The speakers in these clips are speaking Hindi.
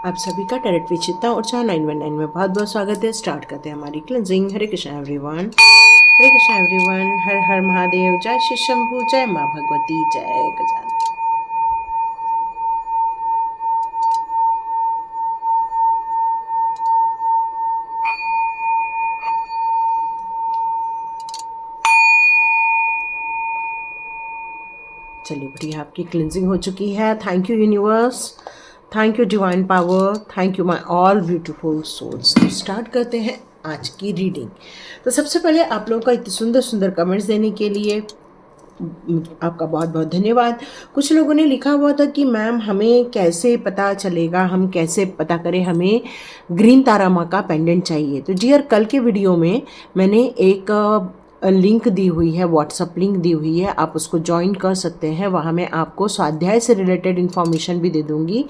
आप सभी का टैरेट विचिता और चार 919 में बहुत बहुत स्वागत है। स्टार्ट करते हैं हमारी क्लेंजिंग। हरे कृष्णा एवरीवन, हरे कृष्णा एवरीवन, हर हर महादेव, जय श्री शंभू, जय माँ भगवती, जय गजानन। चलिए बढ़िया, आपकी क्लिनजिंग हो चुकी है। Thank you universe, thank you divine power, thank you my all beautiful souls. तो स्टार्ट करते हैं आज की रीडिंग। तो सबसे पहले आप लोगों का इतने सुंदर सुंदर कमेंट्स देने के लिए आपका बहुत बहुत धन्यवाद। कुछ लोगों ने लिखा हुआ था कि मैम हमें कैसे पता चलेगा, हम कैसे पता करें, हमें ग्रीन तारा माँ का पेंडेंट चाहिए। तो डियर, कल के वीडियो में मैंने एक लिंक दी हुई है, व्हाट्सअप लिंक दी हुई है, आप उसको ज्वाइन कर सकते हैं। वहाँ मैं आपको स्वाध्याय से रिलेटेड इन्फॉर्मेशन भी दे दूँगी,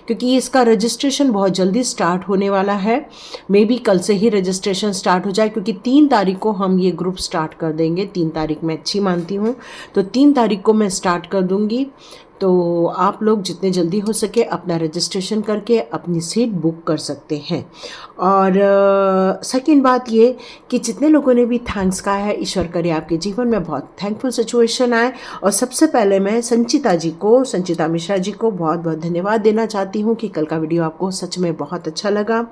क्योंकि इसका रजिस्ट्रेशन बहुत जल्दी स्टार्ट होने वाला है। मे बी कल से ही रजिस्ट्रेशन स्टार्ट हो जाए, क्योंकि 3 तारीख को हम ये ग्रुप स्टार्ट कर देंगे। 3 तारीख मैं अच्छी मानती हूँ, तो 3 तारीख को मैं स्टार्ट कर दूँगी। तो आप लोग जितने जल्दी हो सके अपना रजिस्ट्रेशन करके अपनी सीट बुक कर सकते हैं। और सेकंड बात ये कि जितने लोगों ने भी थैंक्स कहा है, ईश्वर करे आपके जीवन में बहुत थैंकफुल सिचुएशन आए। और सबसे पहले मैं संचिता मिश्रा जी को बहुत बहुत धन्यवाद देना चाहती हूँ कि कल का वीडियो आपको सच में बहुत अच्छा लगा,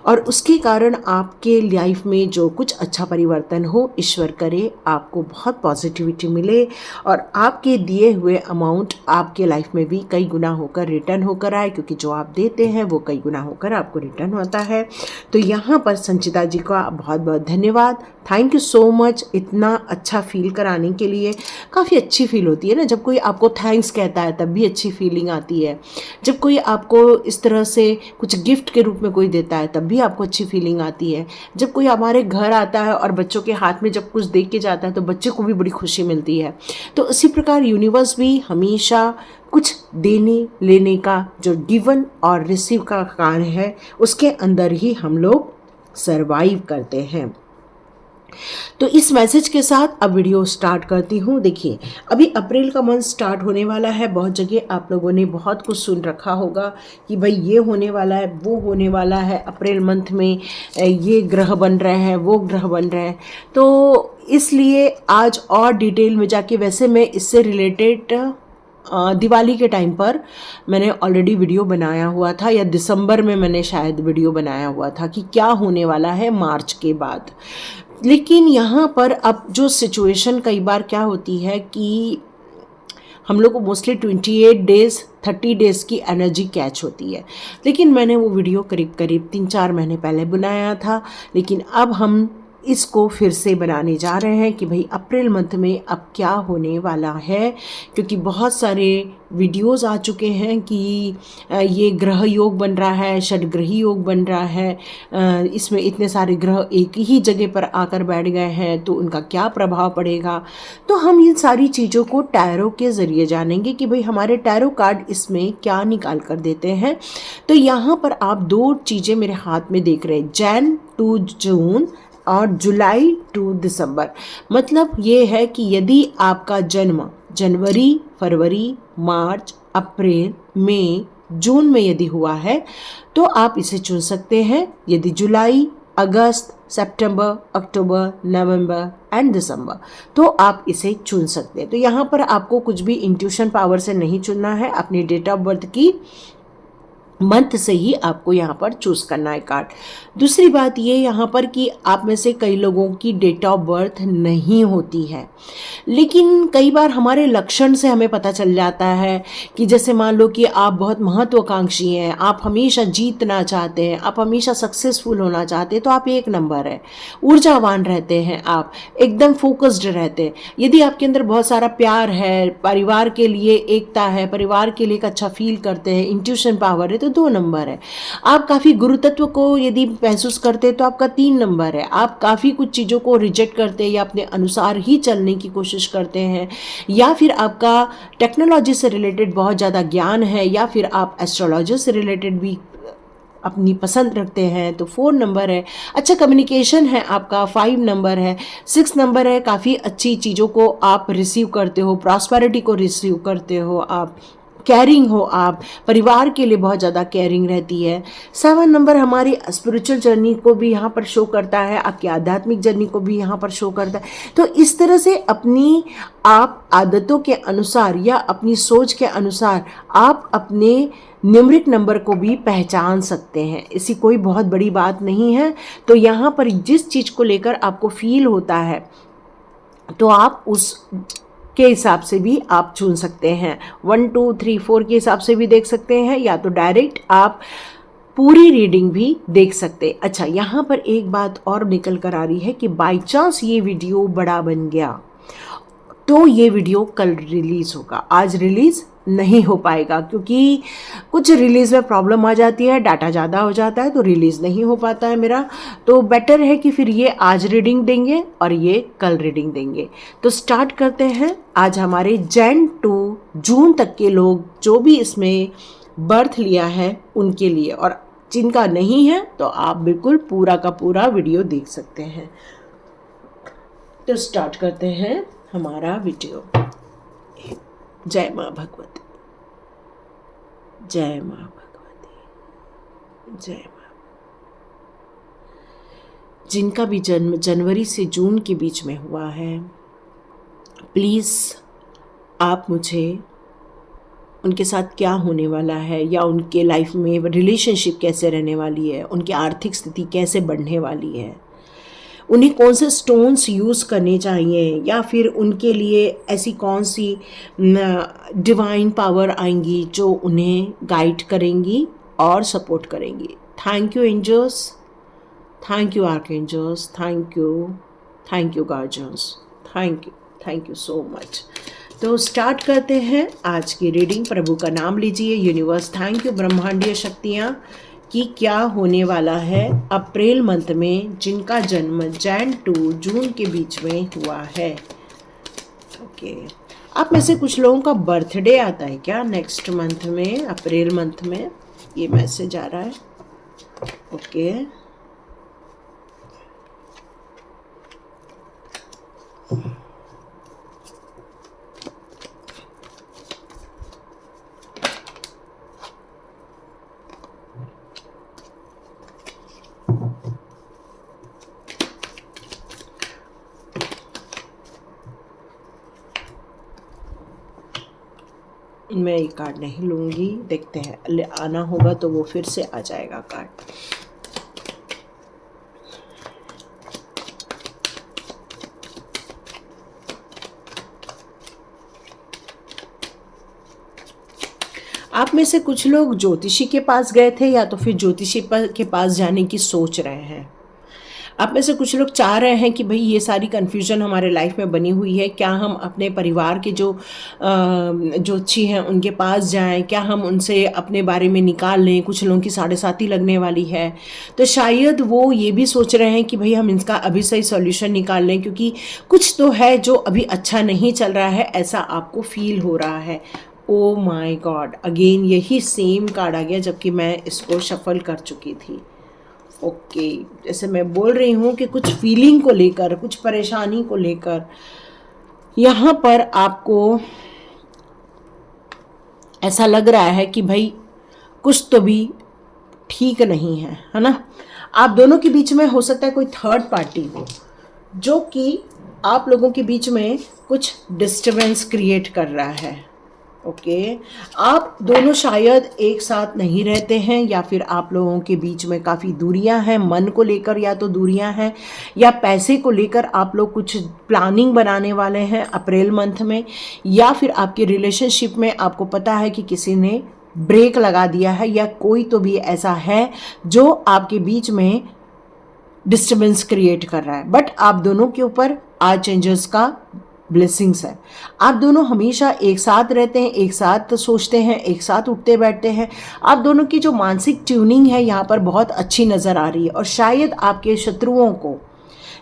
और उसके कारण आपके लाइफ में जो कुछ अच्छा परिवर्तन हो, ईश्वर करे आपको बहुत पॉजिटिविटी मिले और आपके दिए हुए अमाउंट आपके लाइफ में भी कई गुना होकर रिटर्न होकर आए, क्योंकि जो आप देते हैं वो कई गुना होकर आपको रिटर्न होता है। तो यहाँ पर संचिता जी का बहुत बहुत धन्यवाद, थैंक यू सो मच। इतना अच्छा फील कराने के लिए काफ़ी अच्छी फील होती है ना, जब कोई आपको थैंक्स कहता है तब भी अच्छी फीलिंग आती है। जब कोई आपको इस तरह से कुछ गिफ्ट के रूप में कोई देता है तब भी आपको अच्छी फीलिंग आती है। जब कोई हमारे घर आता है और बच्चों के हाथ में जब कुछ दे के जाता है तो बच्चे को भी बड़ी खुशी मिलती है। तो उसी प्रकार यूनिवर्स भी हमेशा कुछ देने लेने का, जो गिवन और रिसीव का कार्य है, उसके अंदर ही हम लोग सरवाइव करते हैं। तो इस मैसेज के साथ अब वीडियो स्टार्ट करती हूँ। देखिए, अभी अप्रैल का मंथ स्टार्ट होने वाला है। बहुत जगह आप लोगों ने बहुत कुछ सुन रखा होगा कि भाई ये होने वाला है, वो होने वाला है, अप्रैल मंथ में ये ग्रह बन रहे हैं, वो ग्रह बन रहे हैं। तो इसलिए आज और डिटेल में जाके, वैसे मैं इससे रिलेटेड दिवाली के टाइम पर मैंने ऑलरेडी वीडियो बनाया हुआ था, या दिसंबर में मैंने शायद वीडियो बनाया हुआ था कि क्या होने वाला है मार्च के बाद। लेकिन यहाँ पर अब जो सिचुएशन कई बार क्या होती है कि हम लोग को मोस्टली 28 डेज़ 30 डेज़ की एनर्जी कैच होती है। लेकिन मैंने वो वीडियो करीब करीब 3-4 महीने पहले बनाया था, लेकिन अब हम इसको फिर से बनाने जा रहे हैं कि भाई अप्रैल मंथ में अब क्या होने वाला है, क्योंकि बहुत सारे वीडियोस आ चुके हैं कि ये ग्रह योग बन रहा है, षडग्रही योग बन रहा है, इसमें इतने सारे ग्रह एक ही जगह पर आकर बैठ गए हैं, तो उनका क्या प्रभाव पड़ेगा। तो हम इन सारी चीज़ों को टैरो के ज़रिए जानेंगे कि भाई हमारे टैरो कार्ड इसमें क्या निकाल कर देते हैं। तो यहाँ पर आप 2 चीज़ें मेरे हाथ में देख रहे हैं, जैन टू जून और जुलाई टू दिसंबर। मतलब ये है कि यदि आपका जन्म जनवरी, फरवरी, मार्च, अप्रैल, मई, जून में यदि हुआ है तो आप इसे चुन सकते हैं। यदि जुलाई, अगस्त, सितंबर, अक्टूबर, नवंबर एंड दिसंबर, तो आप इसे चुन सकते हैं। तो यहाँ पर आपको कुछ भी इंट्यूशन पावर से नहीं चुनना है, अपनी डेट ऑफ बर्थ की मंथ से ही आपको यहाँ पर चूज़ करना है कार्ड। दूसरी बात ये यहाँ पर कि आप में से कई लोगों की डेट ऑफ बर्थ नहीं होती है, लेकिन कई बार हमारे लक्षण से हमें पता चल जाता है कि जैसे मान लो कि आप बहुत महत्वाकांक्षी हैं, आप हमेशा जीतना चाहते हैं, आप हमेशा सक्सेसफुल होना चाहते हैं, तो आप 1 नंबर है। ऊर्जावान रहते हैं, आप एकदम फोकस्ड रहते हैं। यदि आपके अंदर बहुत सारा प्यार है, परिवार के लिए एकता है, परिवार के लिए एक अच्छा फील करते हैं, इंट्यूशन पावर है, तो 2 नंबर है। आप काफ़ी गुरुतत्व को यदि महसूस करते हैं तो आपका 3 नंबर है। आप काफ़ी कुछ चीज़ों को रिजेक्ट करते हैं या अपने अनुसार ही चलने की कोशिश करते हैं, या फिर आपका टेक्नोलॉजी से रिलेटेड बहुत ज़्यादा ज्ञान है, या फिर आप एस्ट्रोलॉजी से रिलेटेड भी अपनी पसंद रखते हैं, तो 4 नंबर है। अच्छा कम्युनिकेशन है आपका, 5 नंबर है। 6 नंबर है, काफ़ी अच्छी चीज़ों को आप रिसीव करते हो, प्रॉस्पेरिटी को रिसीव करते हो आप। केयरिंग हो आप, परिवार के लिए बहुत ज़्यादा केयरिंग रहती है। 7 नंबर हमारी स्पिरिचुअल जर्नी को भी यहाँ पर शो करता है, आपकी आध्यात्मिक जर्नी को भी यहाँ पर शो करता है। तो इस तरह से अपनी आप आदतों के अनुसार या अपनी सोच के अनुसार आप अपने न्यूमरिक नंबर को भी पहचान सकते हैं, ऐसी कोई बहुत बड़ी बात नहीं है। तो यहाँ पर जिस चीज़ को लेकर आपको फील होता है तो आप उस के हिसाब से भी आप चुन सकते हैं, 1 2 3 4 के हिसाब से भी देख सकते हैं, या तो डायरेक्ट आप पूरी रीडिंग भी देख सकते। अच्छा, यहाँ पर एक बात और निकल कर आ रही है कि बाई चांस ये वीडियो बड़ा बन गया तो ये वीडियो कल रिलीज़ होगा, आज रिलीज़ नहीं हो पाएगा क्योंकि कुछ रिलीज़ में प्रॉब्लम आ जाती है, डाटा ज़्यादा हो जाता है तो रिलीज़ नहीं हो पाता है मेरा। तो बेटर है कि फिर ये आज रीडिंग देंगे और ये कल रीडिंग देंगे। तो स्टार्ट करते हैं। आज हमारे जैन टू जून तक के लोग जो भी इसमें बर्थ लिया है उनके लिए, और जिनका नहीं है तो आप बिल्कुल पूरा का पूरा वीडियो देख सकते हैं। तो स्टार्ट करते हैं हमारा वीडियो। जय माँ भगवती, जय माँ भगवती, जय माँ। जिनका भी जन्म जनवरी से जून के बीच में हुआ है, प्लीज़ आप मुझे उनके साथ क्या होने वाला है, या उनके लाइफ में रिलेशनशिप कैसे रहने वाली है, उनकी आर्थिक स्थिति कैसे बढ़ने वाली है, उन्हें कौन से स्टोन्स यूज़ करने चाहिए, या फिर उनके लिए ऐसी कौन सी डिवाइन पावर आएंगी जो उन्हें गाइड करेंगी और सपोर्ट करेंगी। Thank you angels, thank you archangels, thank you guardians, thank you so much. तो स्टार्ट करते हैं आज की रीडिंग। प्रभु का नाम लीजिए। यूनिवर्स थैंक यू, ब्रह्मांडीय शक्तियाँ, कि क्या होने वाला है अप्रैल मंथ में जिनका जन्म जैन टू जून के बीच में हुआ है। ओके, आप में से कुछ लोगों का बर्थडे आता है क्या नेक्स्ट मंथ में, अप्रैल मंथ में? ये मैसेज आ रहा है। ओके, मैं ये कार्ड नहीं लूँगी, देखते हैं आना होगा तो वो फिर से आ जाएगा कार्ड। आप में से कुछ लोग ज्योतिषी के पास गए थे या तो फिर ज्योतिषी के पास जाने की सोच रहे हैं। आप में से कुछ लोग चाह रहे हैं कि भाई ये सारी कन्फ्यूजन हमारे लाइफ में बनी हुई है, क्या हम अपने परिवार के जो ज्योतिषी हैं उनके पास जाएं, क्या हम उनसे अपने बारे में निकाल लें। कुछ लोगों की 7.5 लगने वाली है, तो शायद वो ये भी सोच रहे हैं कि भाई हम इसका अभी सही सॉल्यूशन निकाल लें, क्योंकि कुछ तो है जो अभी अच्छा नहीं चल रहा है, ऐसा आपको फील हो रहा है। ओ माय गॉड, अगेन यही सेम कार्ड आ गया जबकि मैं इसको शफल कर चुकी थी। ओके, जैसे मैं बोल रही हूँ कि कुछ फीलिंग को लेकर, कुछ परेशानी को लेकर यहाँ पर आपको ऐसा लग रहा है कि भाई कुछ तो भी ठीक नहीं है ना। आप दोनों के बीच में हो सकता है कोई थर्ड पार्टी हो जो कि आप लोगों के बीच में कुछ डिस्टर्बेंस क्रिएट कर रहा है। ओके, आप दोनों शायद एक साथ नहीं रहते हैं, या फिर आप लोगों के बीच में काफ़ी दूरियां हैं, मन को लेकर या तो दूरियां हैं, या पैसे को लेकर आप लोग कुछ प्लानिंग बनाने वाले हैं अप्रैल मंथ में, या फिर आपके रिलेशनशिप में आपको पता है कि किसी ने ब्रेक लगा दिया है, या कोई तो भी ऐसा है जो आपके बीच में डिस्टर्बेंस क्रिएट कर रहा है। बट आप दोनों के ऊपर आर्चएंजल्स का ब्लेसिंग्स है। आप दोनों हमेशा एक साथ रहते हैं, एक साथ सोचते हैं, एक साथ उठते बैठते हैं। आप दोनों की जो मानसिक ट्यूनिंग है यहाँ पर बहुत अच्छी नज़र आ रही है, और शायद आपके शत्रुओं को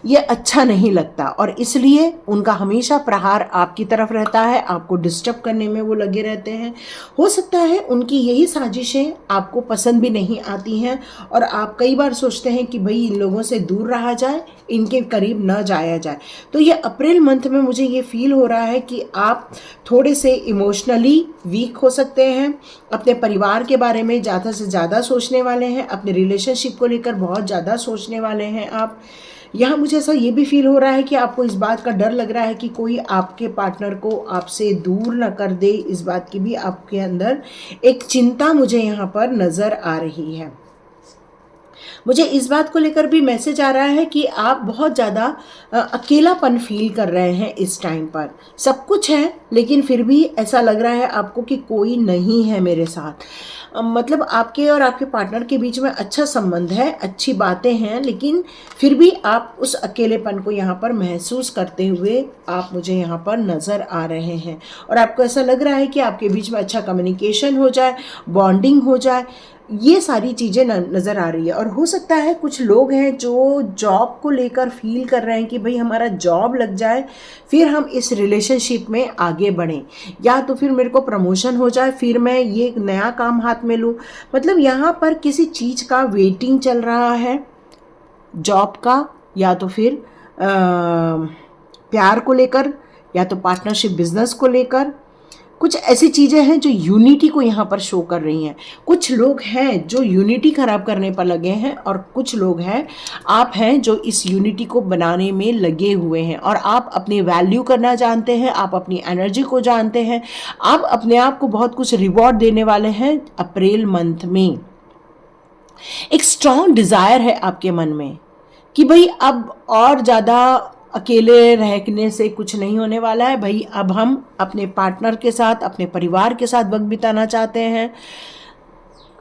ये अच्छा नहीं लगता और इसलिए उनका हमेशा प्रहार आपकी तरफ रहता है, आपको डिस्टर्ब करने में वो लगे रहते हैं। हो सकता है उनकी यही साजिशें आपको पसंद भी नहीं आती हैं और आप कई बार सोचते हैं कि भाई इन लोगों से दूर रहा जाए, इनके करीब न जाया जाए। तो ये अप्रैल मंथ में मुझे ये फील हो रहा है कि आप थोड़े से इमोशनली वीक हो सकते हैं, अपने परिवार के बारे में ज़्यादा से ज़्यादा सोचने वाले हैं, अपने रिलेशनशिप को लेकर बहुत ज़्यादा सोचने वाले हैं आप। यहाँ मुझे ऐसा ये भी फील हो रहा है कि आपको इस बात का डर लग रहा है कि कोई आपके पार्टनर को आपसे दूर न कर दे, इस बात की भी आपके अंदर एक चिंता मुझे यहाँ पर नज़र आ रही है। मुझे इस बात को लेकर भी मैसेज आ रहा है कि आप बहुत ज़्यादा अकेलापन फील कर रहे हैं इस टाइम पर। सब कुछ है लेकिन फिर भी ऐसा लग रहा है आपको कि कोई नहीं है मेरे साथ। मतलब आपके और आपके पार्टनर के बीच में अच्छा संबंध है, अच्छी बातें हैं, लेकिन फिर भी आप उस अकेलेपन को यहाँ पर महसूस करते हुए आप मुझे यहाँ पर नज़र आ रहे हैं और आपको ऐसा लग रहा है कि आपके बीच में अच्छा कम्युनिकेशन हो जाए, बॉन्डिंग हो जाए, ये सारी चीज़ें नज़र आ रही है। और हो सकता है कुछ लोग हैं जो जॉब को लेकर फील कर रहे हैं कि भाई हमारा जॉब लग जाए फिर हम इस रिलेशनशिप में आगे बढ़ें, या तो फिर मेरे को प्रमोशन हो जाए फिर मैं ये नया काम हाथ में लूँ। मतलब यहाँ पर किसी चीज़ का वेटिंग चल रहा है, जॉब का, या तो फिर प्यार को लेकर, या तो पार्टनरशिप बिजनेस को लेकर। कुछ ऐसी चीज़ें हैं जो यूनिटी को यहाँ पर शो कर रही हैं। कुछ लोग हैं जो यूनिटी ख़राब करने पर लगे हैं और कुछ लोग हैं, आप हैं जो इस यूनिटी को बनाने में लगे हुए हैं और आप अपनी वैल्यू करना जानते हैं, आप अपनी एनर्जी को जानते हैं, आप अपने आप को बहुत कुछ रिवॉर्ड देने वाले हैं अप्रैल मंथ में। एक स्ट्रॉन्ग डिज़ायर है आपके मन में कि भाई अब और ज़्यादा अकेले रहने से कुछ नहीं होने वाला है भाई, अब हम अपने पार्टनर के साथ, अपने परिवार के साथ वक्त बिताना चाहते हैं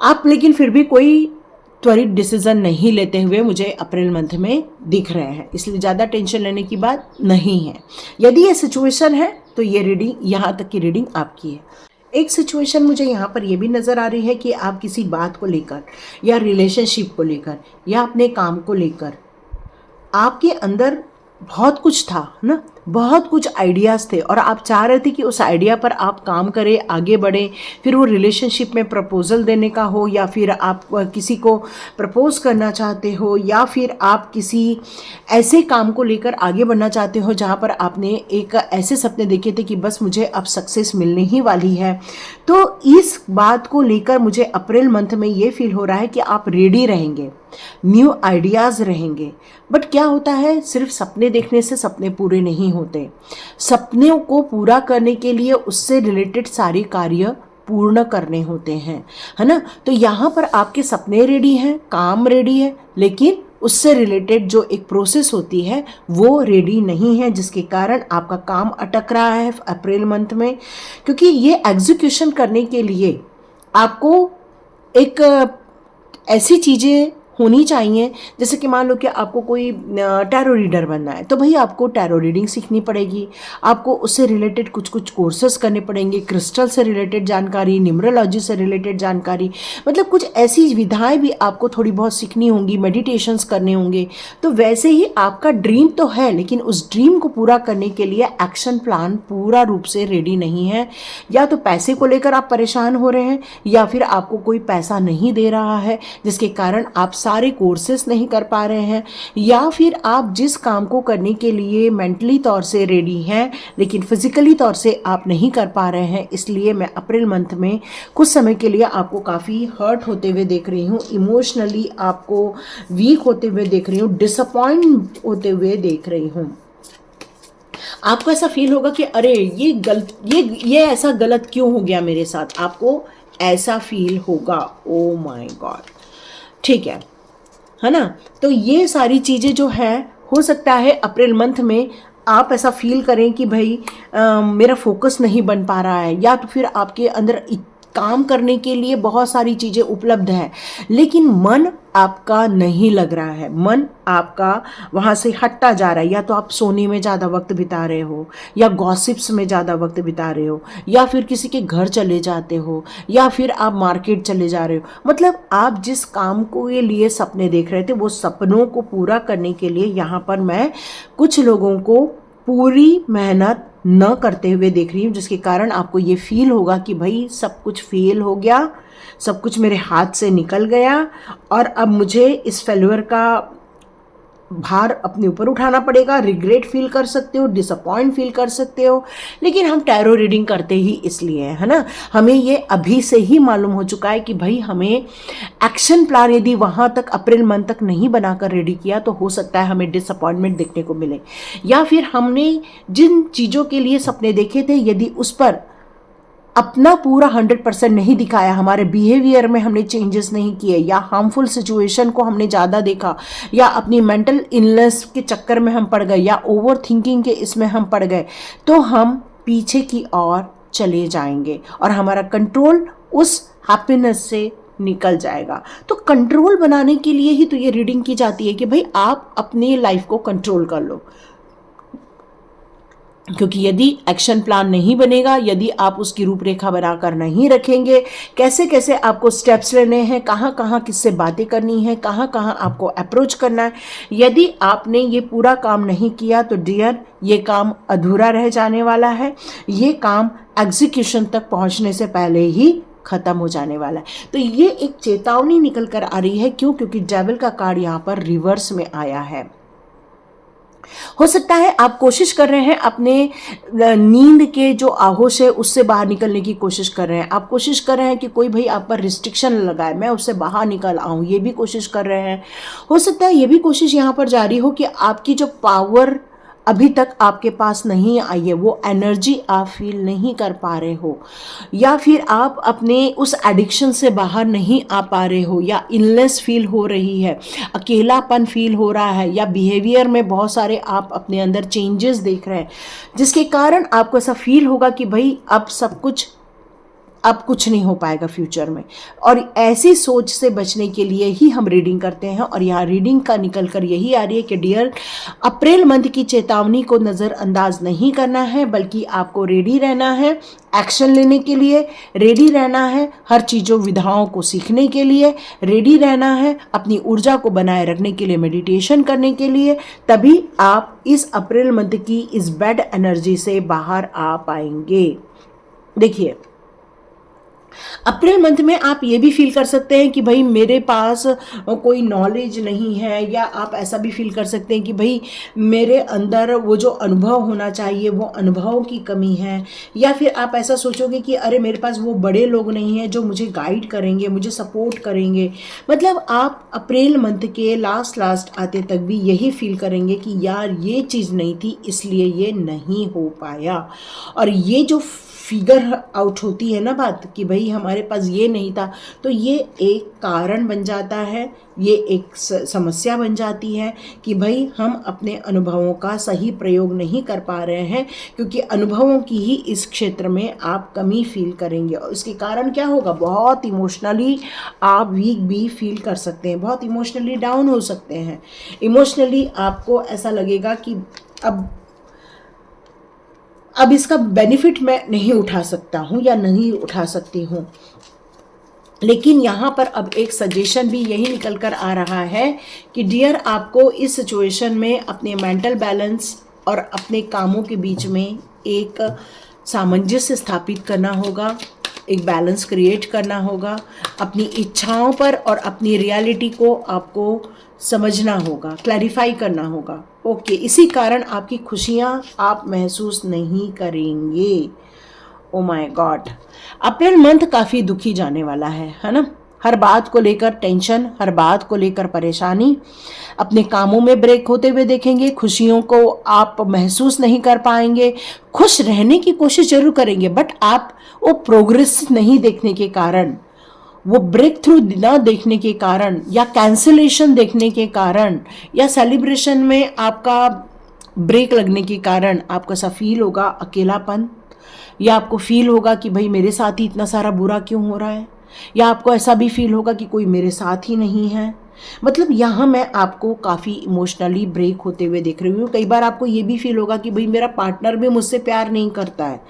आप। लेकिन फिर भी कोई त्वरित डिसीजन नहीं लेते हुए मुझे अप्रैल मंथ में दिख रहे हैं, इसलिए ज़्यादा टेंशन लेने की बात नहीं है। यदि ये सिचुएशन है तो ये रीडिंग, यहाँ तक की रीडिंग आपकी है। एक सिचुएशन मुझे यहाँ पर ये भी नज़र आ रही है कि आप किसी बात को लेकर या रिलेशनशिप को लेकर या अपने काम को लेकर आपके अंदर बहुत कुछ था ना, बहुत कुछ आइडियाज़ थे और आप चाह रहे थे कि उस आइडिया पर आप काम करें, आगे बढ़ें। फिर वो रिलेशनशिप में प्रपोज़ल देने का हो, या फिर आप किसी को प्रपोज़ करना चाहते हो, या फिर आप किसी ऐसे काम को लेकर आगे बढ़ना चाहते हो जहाँ पर आपने एक ऐसे सपने देखे थे कि बस मुझे अब सक्सेस मिलने ही वाली है। तो इस बात को लेकर मुझे अप्रैल मंथ में ये फील हो रहा है कि आप रेडी रहेंगे, न्यू आइडियाज़ रहेंगे। बट क्या होता है, सिर्फ सपने देखने से सपने पूरे नहीं होते। सपनों को पूरा करने के लिए उससे रिलेटेड सारे कार्य पूर्ण करने होते हैं, है ना। तो यहाँ पर आपके सपने रेडी हैं, काम रेडी है, लेकिन उससे रिलेटेड जो एक प्रोसेस होती है वो रेडी नहीं है, जिसके कारण आपका काम अटक रहा है अप्रैल मंथ में। क्योंकि ये एग्जीक्यूशन करने के लिए आपको एक ऐसी चीज़ें होनी चाहिए, जैसे कि मान लो कि आपको कोई टैरो रीडर बनना है तो भाई आपको टैरो रीडिंग सीखनी पड़ेगी, आपको उससे रिलेटेड कुछ कुछ कोर्सेज करने पड़ेंगे, क्रिस्टल से रिलेटेड जानकारी, न्यूमरोलॉजी से रिलेटेड जानकारी, मतलब कुछ ऐसी विधाएं भी आपको थोड़ी बहुत सीखनी होंगी, मेडिटेशंस करने होंगे। तो वैसे ही आपका ड्रीम तो है, लेकिन उस ड्रीम को पूरा करने के लिए एक्शन प्लान पूरा रूप से रेडी नहीं है। या तो पैसे को लेकर आप परेशान हो रहे हैं, या फिर आपको कोई पैसा नहीं दे रहा है जिसके कारण आप सारे कोर्सेस नहीं कर पा रहे हैं, या फिर आप जिस काम को करने के लिए मेंटली तौर से रेडी हैं लेकिन फिजिकली तौर से आप नहीं कर पा रहे हैं। इसलिए मैं अप्रैल मंथ में कुछ समय के लिए आपको काफ़ी हर्ट होते हुए देख रही हूँ, इमोशनली आपको वीक होते हुए देख रही हूँ, डिसअपॉइंट होते हुए देख रही हूँ। आपको ऐसा फील होगा कि अरे ये ऐसा गलत क्यों हो गया मेरे साथ, आपको ऐसा फील होगा। ओ माय गॉड, ठीक है ना। तो ये सारी चीज़ें जो है, हो सकता है अप्रैल मंथ में आप ऐसा फील करें कि भाई मेरा फोकस नहीं बन पा रहा है, या तो फिर आपके अंदर काम करने के लिए बहुत सारी चीज़ें उपलब्ध है, लेकिन मन आपका नहीं लग रहा है, मन आपका वहाँ से हटता जा रहा है। या तो आप सोने में ज़्यादा वक्त बिता रहे हो, या गॉसिप्स में ज़्यादा वक्त बिता रहे हो, या फिर किसी के घर चले जाते हो, या फिर आप मार्केट चले जा रहे हो। मतलब आप जिस काम को ये लिए सपने देख रहे थे, वो सपनों को पूरा करने के लिए यहाँ पर मैं कुछ लोगों को पूरी मेहनत न करते हुए देख रही हूँ, जिसके कारण आपको ये फील होगा कि भाई सब कुछ फेल हो गया, सब कुछ मेरे हाथ से निकल गया और अब मुझे इस फेल्यूर का भार अपने ऊपर उठाना पड़ेगा। रिग्रेट फील कर सकते हो, डिसअपॉइंट फील कर सकते हो, लेकिन हम टैरो रीडिंग करते ही इसलिए है ना, हमें ये अभी से ही मालूम हो चुका है कि भाई हमें एक्शन प्लान यदि वहाँ तक अप्रैल मंथ तक नहीं बनाकर रेडी किया तो हो सकता है हमें डिसअपॉइंटमेंट देखने को मिले, या फिर हमने जिन चीज़ों के लिए सपने देखे थे यदि उस पर अपना पूरा 100% नहीं दिखाया, हमारे बिहेवियर में हमने चेंजेस नहीं किए, या हार्मफुल सिचुएशन को हमने ज़्यादा देखा, या अपनी मेंटल इलनेस के चक्कर में हम पड़ गए, या ओवर थिंकिंग के इसमें हम पड़ गए, तो हम पीछे की ओर चले जाएंगे और हमारा कंट्रोल उस हैप्पीनेस से निकल जाएगा। तो कंट्रोल बनाने के लिए ही तो ये रीडिंग की जाती है कि भाई आप अपनी लाइफ को कंट्रोल कर लो, क्योंकि यदि एक्शन प्लान नहीं बनेगा, यदि आप उसकी रूपरेखा बनाकर नहीं रखेंगे, कैसे कैसे आपको स्टेप्स लेने हैं, कहाँ कहाँ किससे बातें करनी है, कहाँ कहाँ आपको अप्रोच करना है, यदि आपने ये पूरा काम नहीं किया तो डियर ये काम अधूरा रह जाने वाला है, ये काम एग्जीक्यूशन तक पहुँचने से पहले ही खत्म हो जाने वाला है। तो ये एक चेतावनी निकल कर आ रही है। क्यों? क्योंकि डेविल का कार्ड यहाँ पर रिवर्स में आया है। हो सकता है आप कोशिश कर रहे हैं अपने नींद के जो आहोश है उससे बाहर निकलने की कोशिश कर रहे हैं, आप कोशिश कर रहे हैं कि कोई भाई आप पर रिस्ट्रिक्शन लगाए, मैं उससे बाहर निकल आऊँ, ये भी कोशिश कर रहे हैं। हो सकता है ये भी कोशिश यहाँ पर जारी हो कि आपकी जो पावर अभी तक आपके पास नहीं आई है, वो एनर्जी आप फील नहीं कर पा रहे हो, या फिर आप अपने उस एडिक्शन से बाहर नहीं आ पा रहे हो, या इलनेस फील हो रही है, अकेलापन फील हो रहा है, या बिहेवियर में बहुत सारे आप अपने अंदर चेंजेस देख रहे हैं, जिसके कारण आपको ऐसा फील होगा कि भाई अब कुछ नहीं हो पाएगा फ्यूचर में। और ऐसी सोच से बचने के लिए ही हम रीडिंग करते हैं, और यहाँ रीडिंग का निकल कर यही आ रही है कि डियर अप्रैल मंथ की चेतावनी को नज़रअंदाज नहीं करना है, बल्कि आपको रेडी रहना है एक्शन लेने के लिए, रेडी रहना है हर चीज़ों विधाओं को सीखने के लिए, रेडी रहना है अपनी ऊर्जा को बनाए रखने के लिए, मेडिटेशन करने के लिए। तभी आप इस अप्रैल मंथ की इस बैड एनर्जी से बाहर आ पाएंगे। देखिए, अप्रैल मंथ में आप ये भी फील कर सकते हैं कि भाई मेरे पास कोई नॉलेज नहीं है, या आप ऐसा भी फील कर सकते हैं कि भाई मेरे अंदर वो जो अनुभव होना चाहिए वो अनुभव की कमी है, या फिर आप ऐसा सोचोगे कि अरे मेरे पास वो बड़े लोग नहीं हैं जो मुझे गाइड करेंगे, मुझे सपोर्ट करेंगे। मतलब आप अप्रैल मंथ के लास्ट आते तक भी यही फील करेंगे कि यार ये चीज़ नहीं थी इसलिए ये नहीं हो पाया। और ये जो फिगर आउट होती है ना बात कि भाई हमारे पास ये नहीं था, तो ये एक कारण बन जाता है, ये एक समस्या बन जाती है कि भाई हम अपने अनुभवों का सही प्रयोग नहीं कर पा रहे हैं, क्योंकि अनुभवों की ही इस क्षेत्र में आप कमी फील करेंगे। और इसके कारण क्या होगा, बहुत इमोशनली आप वीक भी फील कर सकते हैं, बहुत इमोशनली डाउन हो सकते हैं। इमोशनली आपको ऐसा लगेगा कि अब इसका बेनिफिट मैं नहीं उठा सकता हूँ या नहीं उठा सकती हूँ। लेकिन यहाँ पर अब एक सजेशन भी यही निकल कर आ रहा है कि डियर आपको इस सिचुएशन में अपने मेंटल बैलेंस और अपने कामों के बीच में एक सामंजस्य स्थापित करना होगा, एक बैलेंस क्रिएट करना होगा, अपनी इच्छाओं पर और अपनी रियलिटी को आपको समझना होगा, क्लैरिफाई करना होगा। ओके, इसी कारण आपकी खुशियाँ आप महसूस नहीं करेंगे। Oh my God, April month काफ़ी दुखी जाने वाला है ना। हर बात को लेकर टेंशन, हर बात को लेकर परेशानी, अपने कामों में ब्रेक होते हुए देखेंगे, खुशियों को आप महसूस नहीं कर पाएंगे। खुश रहने की कोशिश जरूर करेंगे, बट आप वो प्रोग्रेस नहीं देखने के कारण, वो ब्रेक थ्रू ना देखने के कारण, या कैंसिलेशन देखने के कारण, या सेलिब्रेशन में आपका ब्रेक लगने के कारण आपको ऐसा फील होगा, अकेलापन, या आपको फील होगा कि भाई मेरे साथ ही इतना सारा बुरा क्यों हो रहा है, या आपको ऐसा भी फील होगा कि कोई मेरे साथ ही नहीं है। मतलब यहाँ मैं आपको काफ़ी इमोशनली ब्रेक होते हुए देख रही हूँ। कई बार आपको ये भी फील होगा कि भाई मेरा पार्टनर भी मुझसे प्यार नहीं करता है।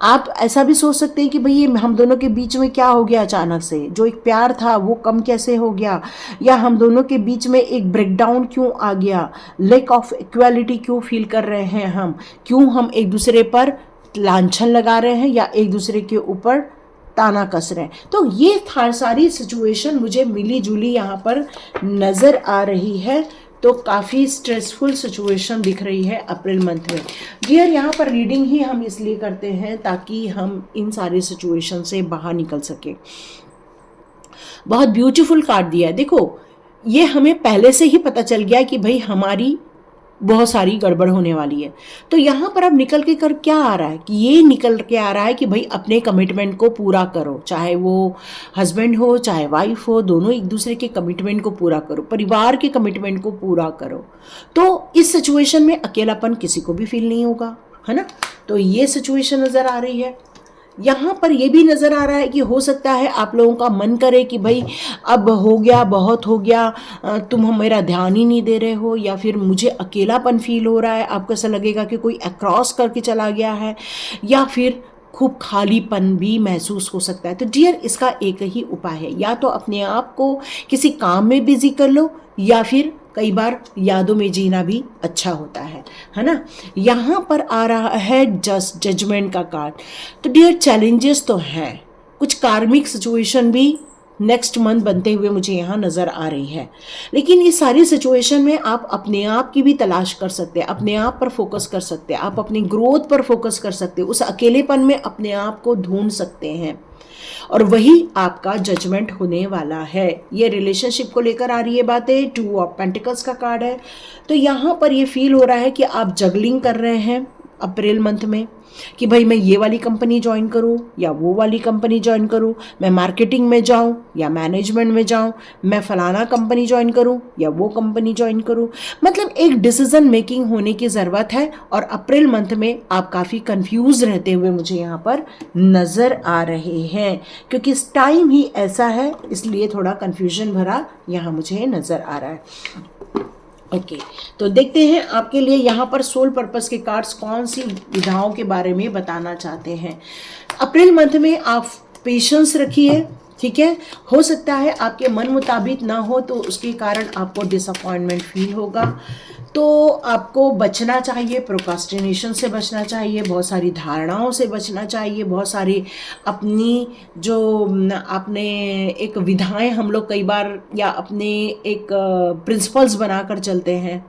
आप ऐसा भी सोच सकते हैं कि भाई ये हम दोनों के बीच में क्या हो गया, अचानक से जो एक प्यार था वो कम कैसे हो गया, या हम दोनों के बीच में एक ब्रेकडाउन क्यों आ गया, लैक ऑफ इक्वालिटी क्यों फील कर रहे हैं हम, क्यों हम एक दूसरे पर लांछन लगा रहे हैं या एक दूसरे के ऊपर ताना कस रहे हैं। तो ये सारी सिचुएशन मुझे मिली जुली यहाँ पर नज़र आ रही है। तो काफ़ी स्ट्रेसफुल सिचुएशन दिख रही है अप्रैल मंथ में। डियर, यहाँ पर रीडिंग ही हम इसलिए करते हैं ताकि हम इन सारी सिचुएशन से बाहर निकल सके। बहुत ब्यूटीफुल कार्ड दिया है। देखो, ये हमें पहले से ही पता चल गया है कि भाई हमारी बहुत सारी गड़बड़ होने वाली है। तो यहाँ पर अब निकल के कर क्या आ रहा है कि ये निकल के आ रहा है कि भाई अपने कमिटमेंट को पूरा करो, चाहे वो हस्बैंड हो चाहे वाइफ हो, दोनों एक दूसरे के कमिटमेंट को पूरा करो, परिवार के कमिटमेंट को पूरा करो। तो इस सिचुएशन में अकेलापन किसी को भी फील नहीं होगा, है ना। तो ये सिचुएशन नज़र आ रही है। यहाँ पर यह भी नज़र आ रहा है कि हो सकता है आप लोगों का मन करे कि भाई अब हो गया, बहुत हो गया, तुम मेरा ध्यान ही नहीं दे रहे हो, या फिर मुझे अकेलापन फील हो रहा है। आपको ऐसा लगेगा कि कोई अक्रॉस करके चला गया है, या फिर खूब खालीपन भी महसूस हो सकता है। तो डियर, इसका एक ही उपाय है, या तो अपने आप को किसी काम में बिजी कर लो, या फिर कई बार यादों में जीना भी अच्छा होता है ना। यहाँ पर आ रहा है जजमेंट का कार्ड। तो डियर, चैलेंजेस तो हैं, कुछ कार्मिक सिचुएशन भी नेक्स्ट मंथ बनते हुए मुझे यहाँ नज़र आ रही है। लेकिन इस सारी सिचुएशन में आप अपने आप की भी तलाश कर सकते हैं, अपने आप पर फोकस कर सकते हैं, आप अपनी ग्रोथ पर फोकस कर सकते हैं, उस अकेलेपन में अपने आप को ढूंढ सकते हैं, और वही आपका जजमेंट होने वाला है। ये रिलेशनशिप को लेकर आ रही है बातें। 2 ऑफ पेंटिकल्स का कार्ड है। तो यहाँ पर ये फील हो रहा है कि आप जगलिंग कर रहे हैं अप्रैल मंथ में, कि भाई मैं ये वाली कंपनी ज्वाइन करूं या वो वाली कंपनी ज्वाइन करूं, मैं मार्केटिंग में जाऊं या मैनेजमेंट में जाऊं, मैं फलाना कंपनी ज्वाइन करूं या वो कंपनी ज्वाइन करूं। मतलब एक डिसीजन मेकिंग होने की ज़रूरत है, और अप्रैल मंथ में आप काफ़ी कंफ्यूज रहते हुए मुझे यहाँ पर नज़र आ रहे हैं, क्योंकि इस टाइम ही ऐसा है, इसलिए थोड़ा कन्फ्यूजन भरा यहाँ मुझे नज़र आ रहा है। ओके, तो देखते हैं आपके लिए यहाँ पर सोल पर्पस के कार्ड्स कौन सी विधाओं के बारे में बताना चाहते हैं। अप्रैल मंथ में आप पेशेंस रखिए, ठीक है। हो सकता है आपके मन मुताबिक ना हो, तो उसके कारण आपको डिसअपॉइंटमेंट फील होगा। तो आपको बचना चाहिए, प्रोक्रास्टिनेशन से बचना चाहिए, बहुत सारी धारणाओं से बचना चाहिए, बहुत सारी अपनी जो आपने एक विधाएं हम लोग कई बार या अपने एक प्रिंसिपल्स बनाकर चलते हैं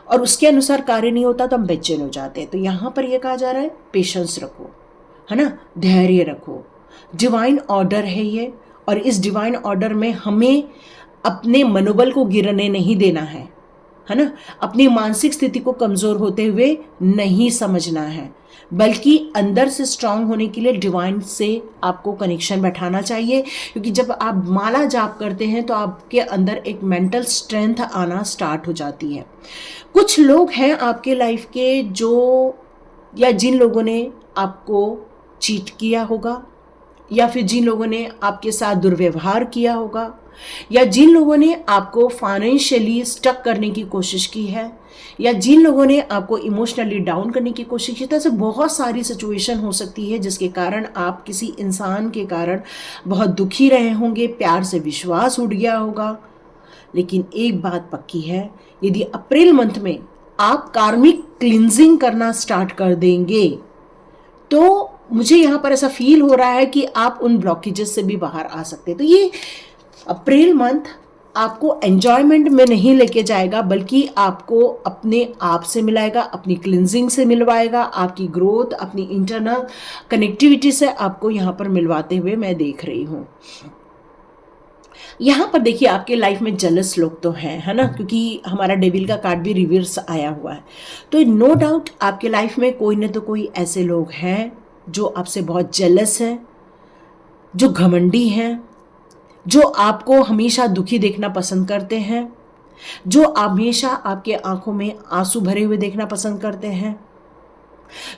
और उसके अनुसार कार्य नहीं होता तो हम बेचैन हो जाते हैं। तो यहाँ पर यह कहा जा रहा है पेशेंस रखो, है ना, धैर्य रखो। डिवाइन ऑर्डर है ये, और इस डिवाइन ऑर्डर में हमें अपने मनोबल को गिरने नहीं देना है ना, अपनी मानसिक स्थिति को कमज़ोर होते हुए नहीं समझना है, बल्कि अंदर से स्ट्रांग होने के लिए डिवाइन से आपको कनेक्शन बैठाना चाहिए। क्योंकि जब आप माला जाप करते हैं तो आपके अंदर एक मेंटल स्ट्रेंथ आना स्टार्ट हो जाती है। कुछ लोग हैं आपके लाइफ के जो, या जिन लोगों ने आपको चीट किया होगा, या फिर जिन लोगों ने आपके साथ दुर्व्यवहार किया होगा, या जिन लोगों ने आपको फाइनेंशियली स्टक करने की कोशिश की है, या जिन लोगों ने आपको इमोशनली डाउन करने की कोशिश की। तो ऐसे बहुत सारी सिचुएशन हो सकती है जिसके कारण आप किसी इंसान के कारण बहुत दुखी रहे होंगे, प्यार से विश्वास उठ गया होगा। लेकिन एक बात पक्की है, यदि अप्रैल मंथ में आप कार्मिक क्लिंजिंग करना स्टार्ट कर देंगे तो मुझे यहाँ पर ऐसा फील हो रहा है कि आप उन ब्लॉकेजेस से भी बाहर आ सकते हैं। तो ये अप्रैल मंथ आपको एन्जॉयमेंट में नहीं लेके जाएगा, बल्कि आपको अपने आप से मिलाएगा, अपनी क्लिंजिंग से मिलवाएगा, आपकी ग्रोथ, अपनी इंटरनल कनेक्टिविटी से आपको यहाँ पर मिलवाते हुए मैं देख रही हूँ। यहाँ पर देखिए आपके लाइफ में जेलस लोग तो हैं, है ना, क्योंकि हमारा डेविल का कार्ड भी रिवर्स आया हुआ है। तो नो डाउट आपके लाइफ में कोई न तो कोई ऐसे लोग हैं जो आपसे बहुत जेलस हैं, जो घमंडी हैं, जो आपको हमेशा दुखी देखना पसंद करते हैं, जो हमेशा आपके आंखों में आंसू भरे हुए देखना पसंद करते हैं।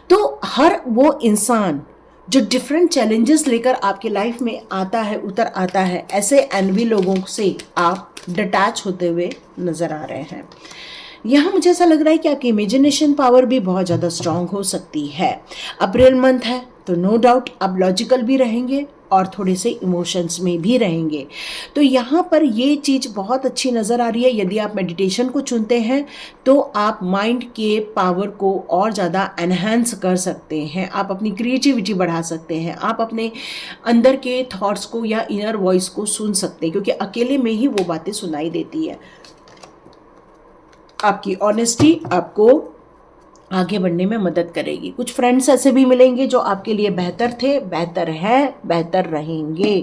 तो हर वो इंसान जो डिफरेंट चैलेंजेस लेकर आपके लाइफ में आता है, उतर आता है, ऐसे एनवी लोगों से आप डिटैच होते हुए नजर आ रहे हैं। यहाँ मुझे ऐसा लग रहा है कि आपकी इमेजिनेशन पावर भी बहुत ज़्यादा स्ट्रांग हो सकती है। अप्रैल मंथ है तो नो डाउट आप लॉजिकल भी रहेंगे और थोड़े से इमोशंस में भी रहेंगे। तो यहाँ पर ये चीज़ बहुत अच्छी नज़र आ रही है। यदि आप मेडिटेशन को चुनते हैं तो आप माइंड के पावर को और ज़्यादा एनहांस कर सकते हैं, आप अपनी क्रिएटिविटी बढ़ा सकते हैं, आप अपने अंदर के थॉट्स को या इनर वॉइस को सुन सकते हैं, क्योंकि अकेले में ही वो बातें सुनाई देती है। आपकी ऑनेस्टी आपको आगे बढ़ने में मदद करेगी। कुछ फ्रेंड्स ऐसे भी मिलेंगे जो आपके लिए बेहतर थे, बेहतर है, बेहतर रहेंगे।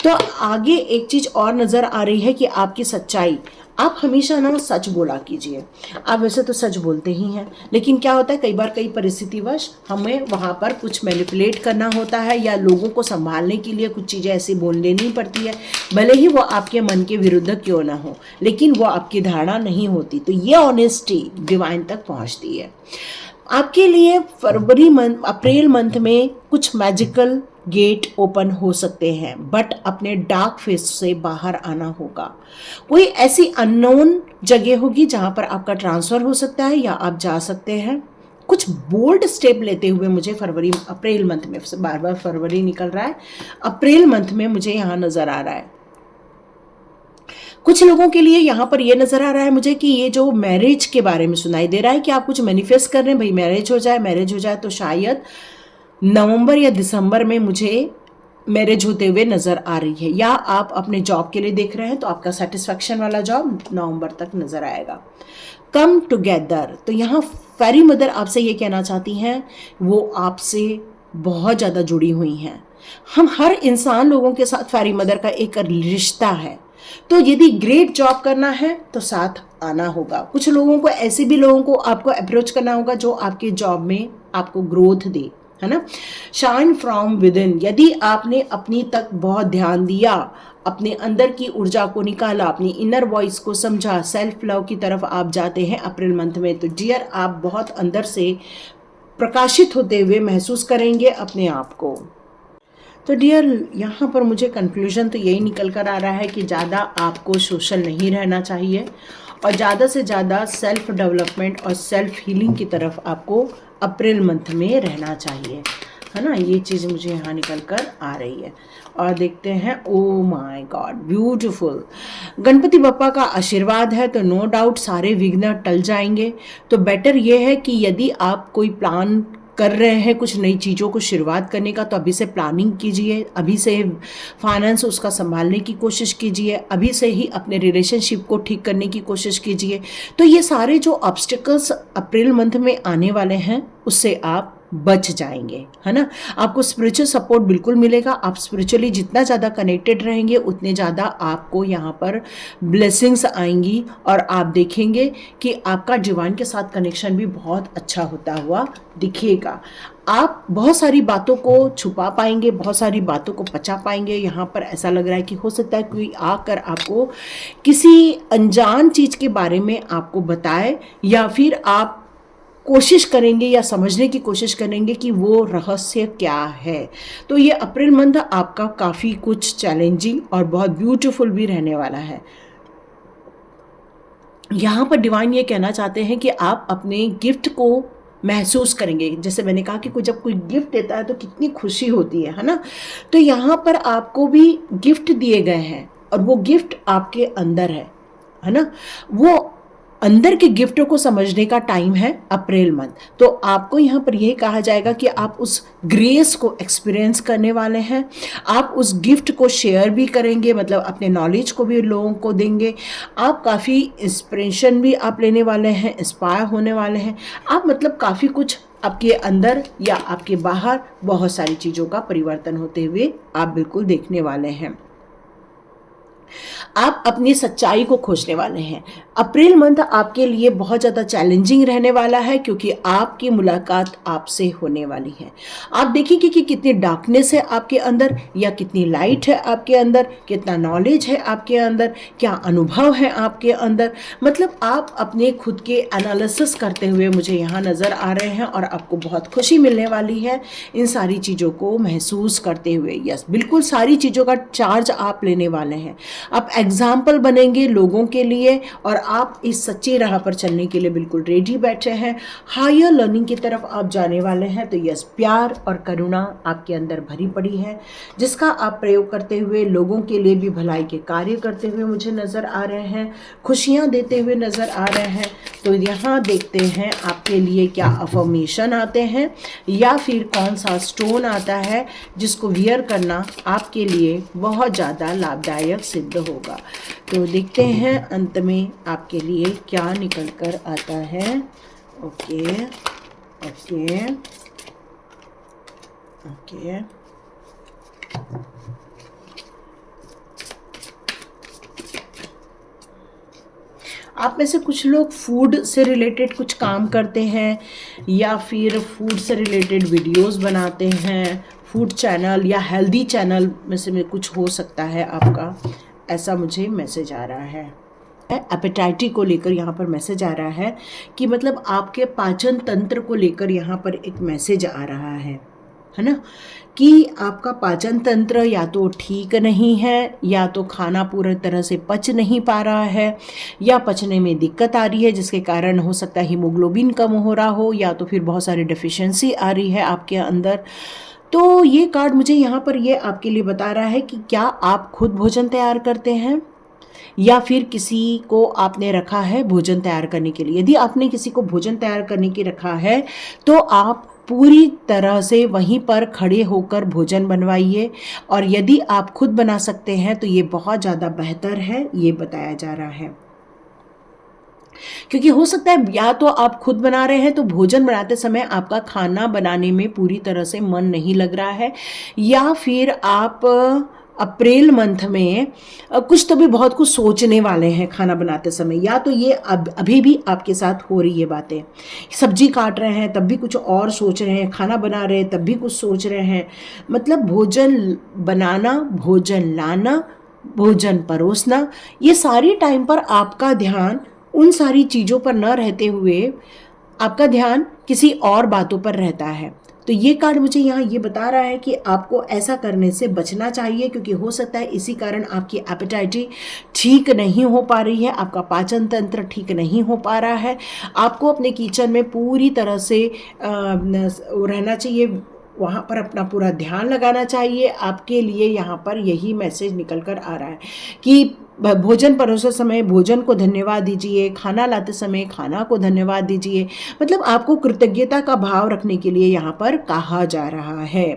तो आगे एक चीज़ और नज़र आ रही है कि आपकी सच्चाई, आप हमेशा ना सच बोला कीजिए। आप वैसे तो सच बोलते ही हैं, लेकिन क्या होता है कई बार कई परिस्थितिवश हमें वहाँ पर कुछ मैनिपुलेट करना होता है या लोगों को संभालने के लिए कुछ चीज़ें ऐसी बोल लेनी पड़ती है, भले ही वो आपके मन के विरुद्ध क्यों ना हो, लेकिन वो आपकी धारणा नहीं होती। तो ये ऑनेस्टी डिवाइन तक पहुँचती है। आपके लिए अप्रैल मंथ में कुछ मैजिकल गेट ओपन हो सकते हैं, बट अपने डार्क फेस से बाहर आना होगा। कोई ऐसी अननोन जगह होगी जहां पर आपका ट्रांसफ़र हो सकता है या आप जा सकते हैं। कुछ बोल्ड स्टेप लेते हुए मुझे अप्रैल मंथ में, बार बार फरवरी निकल रहा है, अप्रैल मंथ में मुझे यहाँ नज़र आ रहा है। कुछ लोगों के लिए यहाँ पर ये नज़र आ रहा है मुझे कि ये जो मैरिज के बारे में सुनाई दे रहा है कि आप कुछ मैनिफेस्ट कर रहे हैं, भाई मैरिज हो जाए, मैरिज हो जाए। तो शायद नवंबर या दिसंबर में मुझे मैरिज होते हुए नज़र आ रही है, या आप अपने जॉब के लिए देख रहे हैं तो आपका सेटिस्फैक्शन वाला जॉब नवंबर तक नज़र आएगा। कम टुगेदर, तो यहाँ फेरी मदर आपसे ये कहना चाहती हैं, वो आपसे बहुत ज़्यादा जुड़ी हुई हैं। हम हर इंसान लोगों के साथ फेरी मदर का एक रिश्ता है। तो यदि ग्रेट जॉब करना है तो साथ आना होगा। कुछ लोगों को, ऐसे भी लोगों को आपको अप्रोच करना होगा जो आपके जॉब में आपको ग्रोथ दे, है ना। शाइन फ्रॉम विद इन, यदि आपने अपनी तक बहुत ध्यान दिया, अपने अंदर की ऊर्जा को निकाला, अपनी इनर वॉइस को समझा, सेल्फ लव की तरफ आप जाते हैं अप्रैल मंथ में, तो डियर आप बहुत अंदर से प्रकाशित होते हुए महसूस करेंगे अपने आप को। तो डियर यहाँ पर मुझे कंक्लूजन तो यही निकल कर आ रहा है कि ज़्यादा आपको सोशल नहीं रहना चाहिए और ज़्यादा से ज़्यादा सेल्फ डेवलपमेंट और सेल्फ हीलिंग की तरफ आपको अप्रैल मंथ में रहना चाहिए, है ना। ये चीज़ मुझे यहाँ निकल कर आ रही है। और देखते हैं, oh my God beautiful, Ganpati Bappa का आशीर्वाद है तो नो डाउट सारे विघ्न टल जाएंगे। तो बेटर ये है कि यदि आप कोई प्लान कर रहे हैं कुछ नई चीज़ों को शुरुआत करने का, तो अभी से प्लानिंग कीजिए, अभी से फाइनेंस उसका संभालने की कोशिश कीजिए, अभी से ही अपने रिलेशनशिप को ठीक करने की कोशिश कीजिए। तो ये सारे जो ऑब्स्टिकल्स अप्रैल मंथ में आने वाले हैं उससे आप बच जाएंगे, है ना। आपको स्पिरिचुअल सपोर्ट बिल्कुल मिलेगा। आप स्पिरिचुअली जितना ज़्यादा कनेक्टेड रहेंगे उतने ज़्यादा आपको यहाँ पर ब्लेसिंग्स आएंगी और आप देखेंगे कि आपका डिवाइन के साथ कनेक्शन भी बहुत अच्छा होता हुआ दिखेगा। आप बहुत सारी बातों को छुपा पाएंगे, बहुत सारी बातों को पचा पाएंगे। यहाँ पर ऐसा लग रहा है कि हो सकता है कोई आकर आपको किसी अनजान चीज़ के बारे में आपको बताए, या फिर आप कोशिश करेंगे या समझने की कोशिश करेंगे कि वो रहस्य क्या है। तो ये अप्रैल मंथ आपका काफ़ी कुछ चैलेंजिंग और बहुत ब्यूटीफुल भी रहने वाला है। यहाँ पर डिवाइन ये कहना चाहते हैं कि आप अपने गिफ्ट को महसूस करेंगे। जैसे मैंने कहा कि जब कोई गिफ्ट देता है तो कितनी खुशी होती है ना। तो यहाँ पर आपको भी गिफ्ट दिए गए हैं और वो गिफ्ट आपके अंदर है ना। वो अंदर के गिफ्टों को समझने का टाइम है अप्रैल मंथ। तो आपको यहाँ पर यही कहा जाएगा कि आप उस ग्रेस को एक्सपीरियंस करने वाले हैं। आप उस गिफ्ट को शेयर भी करेंगे, मतलब अपने नॉलेज को भी लोगों को देंगे। आप काफ़ी इंस्पिरेशन भी आप लेने वाले हैं, इंस्पायर होने वाले हैं आप, मतलब काफ़ी कुछ आपके अंदर या आपके बाहर बहुत सारी चीज़ों का परिवर्तन होते हुए आप बिल्कुल देखने वाले हैं। आप अपनी सच्चाई को खोजने वाले हैं। अप्रैल मंथ आपके लिए बहुत ज़्यादा चैलेंजिंग रहने वाला है क्योंकि आपकी मुलाकात आपसे होने वाली है। आप देखेंगे कि कितनी डार्कनेस है आपके अंदर या कितनी लाइट है आपके अंदर, कितना नॉलेज है आपके अंदर, क्या अनुभव है आपके अंदर। मतलब आप अपने खुद के एनालिसिस करते हुए मुझे यहाँ नज़र आ रहे हैं और आपको बहुत खुशी मिलने वाली है इन सारी चीज़ों को महसूस करते हुए। यस, बिल्कुल सारी चीज़ों का चार्ज आप लेने वाले हैं। आप एग्जाम्पल बनेंगे लोगों के लिए और आप इस सच्ची राह पर चलने के लिए बिल्कुल रेडी बैठे हैं। हायर लर्निंग की तरफ आप जाने वाले हैं। तो यस, प्यार और करुणा आपके अंदर भरी पड़ी है जिसका आप प्रयोग करते हुए लोगों के लिए भी भलाई के कार्य करते हुए मुझे नज़र आ रहे हैं, खुशियाँ देते हुए नज़र आ रहे हैं। तो यहाँ देखते हैं आपके लिए क्या अफर्मेशन आते हैं या फिर कौन सा स्टोन आता है जिसको वियर करना आपके लिए बहुत ज़्यादा लाभदायक सिद्ध होगा। तो देखते हैं अंत में आपके लिए क्या निकल कर आता है। ओके ओके ओके आप में से कुछ लोग फूड से रिलेटेड कुछ काम करते हैं या फिर फूड से रिलेटेड वीडियोस बनाते हैं। फूड चैनल या हेल्दी चैनल में से कुछ हो सकता है आपका, ऐसा मुझे मैसेज आ रहा है। एपेटाइटी को लेकर यहाँ पर मैसेज आ रहा है कि मतलब आपके पाचन तंत्र को लेकर यहाँ पर एक मैसेज आ रहा है ना, कि आपका पाचन तंत्र या तो ठीक नहीं है या तो खाना पूरी तरह से पच नहीं पा रहा है या पचने में दिक्कत आ रही है जिसके कारण हो सकता है हीमोग्लोबिन कम हो रहा हो या तो फिर बहुत सारी डेफिशिएंसी आ रही है आपके अंदर। तो ये कार्ड मुझे यहाँ पर ये आपके लिए बता रहा है कि क्या आप खुद भोजन तैयार करते हैं या फिर किसी को आपने रखा है भोजन तैयार करने के लिए। यदि आपने किसी को भोजन तैयार करने के रखा है तो आप पूरी तरह से वहीं पर खड़े होकर भोजन बनवाइए और यदि आप खुद बना सकते हैं तो ये बहुत ज़्यादा बेहतर है, ये बताया जा रहा है। क्योंकि हो सकता है या तो आप खुद बना रहे हैं तो भोजन बनाते समय आपका खाना बनाने में पूरी तरह से मन नहीं लग रहा है या फिर आप अप्रैल मंथ में कुछ तो भी बहुत कुछ सोचने वाले हैं खाना बनाते समय, या तो ये अभी भी आपके साथ हो रही है बातें। सब्जी काट रहे हैं तब भी कुछ और सोच रहे हैं, खाना बना रहे हैं तब भी कुछ सोच रहे हैं। मतलब भोजन बनाना, भोजन लाना, भोजन परोसना, ये सारी टाइम पर आपका ध्यान उन सारी चीज़ों पर न रहते हुए आपका ध्यान किसी और बातों पर रहता है। तो ये कार्ड मुझे यहाँ ये बता रहा है कि आपको ऐसा करने से बचना चाहिए क्योंकि हो सकता है इसी कारण आपकी एपेटाइटी ठीक नहीं हो पा रही है, आपका पाचन तंत्र ठीक नहीं हो पा रहा है। आपको अपने किचन में पूरी तरह से रहना चाहिए, वहाँ पर अपना पूरा ध्यान लगाना चाहिए। आपके लिए यहाँ पर यही मैसेज निकल कर आ रहा है कि भोजन परोसते समय भोजन को धन्यवाद दीजिए, खाना लाते समय खाना को धन्यवाद दीजिए। मतलब आपको कृतज्ञता का भाव रखने के लिए यहाँ पर कहा जा रहा है।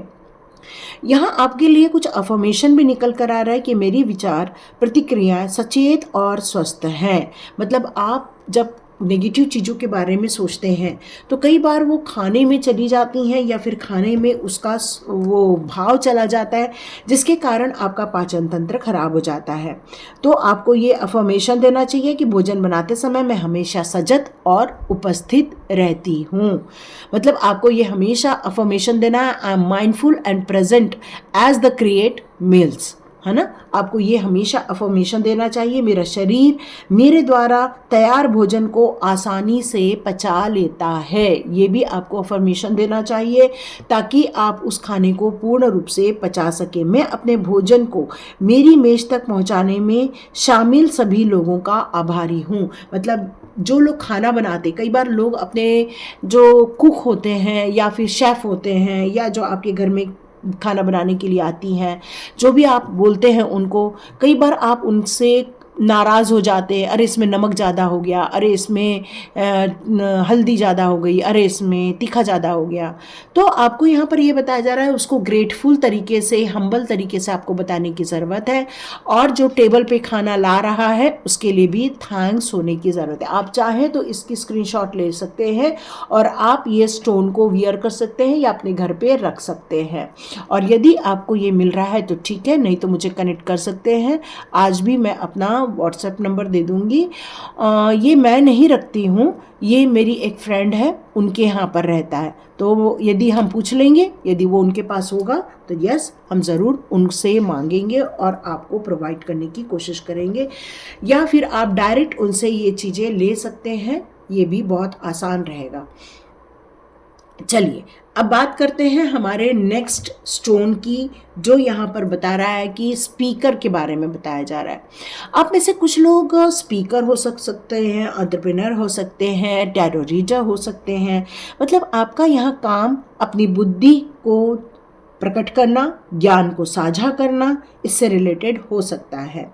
यहाँ आपके लिए कुछ अफर्मेशन भी निकल कर आ रहा है कि मेरी विचार प्रतिक्रियाएं सचेत और स्वस्थ हैं। मतलब आप जब नेगेटिव चीज़ों के बारे में सोचते हैं तो कई बार वो खाने में चली जाती हैं या फिर खाने में उसका वो भाव चला जाता है जिसके कारण आपका पाचन तंत्र खराब हो जाता है। तो आपको ये अफर्मेशन देना चाहिए कि भोजन बनाते समय मैं हमेशा सजग और उपस्थित रहती हूँ। मतलब आपको ये हमेशा अफर्मेशन देना है, I am mindful and present as the create meals, है ना। आपको ये हमेशा अफर्मेशन देना चाहिए, मेरा शरीर मेरे द्वारा तैयार भोजन को आसानी से पचा लेता है। ये भी आपको अफर्मेशन देना चाहिए ताकि आप उस खाने को पूर्ण रूप से पचा सकें। मैं अपने भोजन को मेरी मेज तक पहुंचाने में शामिल सभी लोगों का आभारी हूँ। मतलब जो लोग खाना बनाते, कई बार लोग अपने जो कुक होते हैं या फिर शेफ़ होते हैं या जो आपके घर में खाना बनाने के लिए आती हैं, जो भी आप बोलते हैं उनको, कई बार आप उनसे नाराज़ हो जाते हैं, अरे इसमें नमक ज़्यादा हो गया, अरे इसमें हल्दी ज़्यादा हो गई, अरे इसमें तीखा ज़्यादा हो गया। तो आपको यहाँ पर ये बताया जा रहा है उसको ग्रेटफुल तरीके से, हम्बल तरीके से आपको बताने की ज़रूरत है। और जो टेबल पे खाना ला रहा है उसके लिए भी थैंक्स होने की ज़रूरत है। आप चाहें तो इसकी स्क्रीनशॉट ले सकते हैं और आप ये स्टोन को वियर कर सकते हैं या अपने घर पे रख सकते हैं। और यदि आपको ये मिल रहा है तो ठीक है, नहीं तो मुझे कनेक्ट कर सकते हैं। आज भी मैं अपना व्हाट्सएप नंबर दे दूँगी। ये मैं नहीं रखती हूँ, ये मेरी एक फ्रेंड है, उनके यहाँ पर रहता है। तो यदि हम पूछ लेंगे, यदि वो उनके पास होगा तो यस, हम ज़रूर उनसे मांगेंगे और आपको प्रोवाइड करने की कोशिश करेंगे। या फिर आप डायरेक्ट उनसे ये चीज़ें ले सकते हैं, ये भी बहुत आसान रहेगा। चलिए अब बात करते हैं हमारे नेक्स्ट स्टोन की, जो यहाँ पर बता रहा है कि स्पीकर के बारे में बताया जा रहा है। आप में से कुछ लोग स्पीकर हो सकते हैं, एंटरप्रेन्योर हो सकते हैं, टैरो रीडर हो सकते हैं। मतलब आपका यहाँ काम अपनी बुद्धि को प्रकट करना, ज्ञान को साझा करना, इससे रिलेटेड हो सकता है।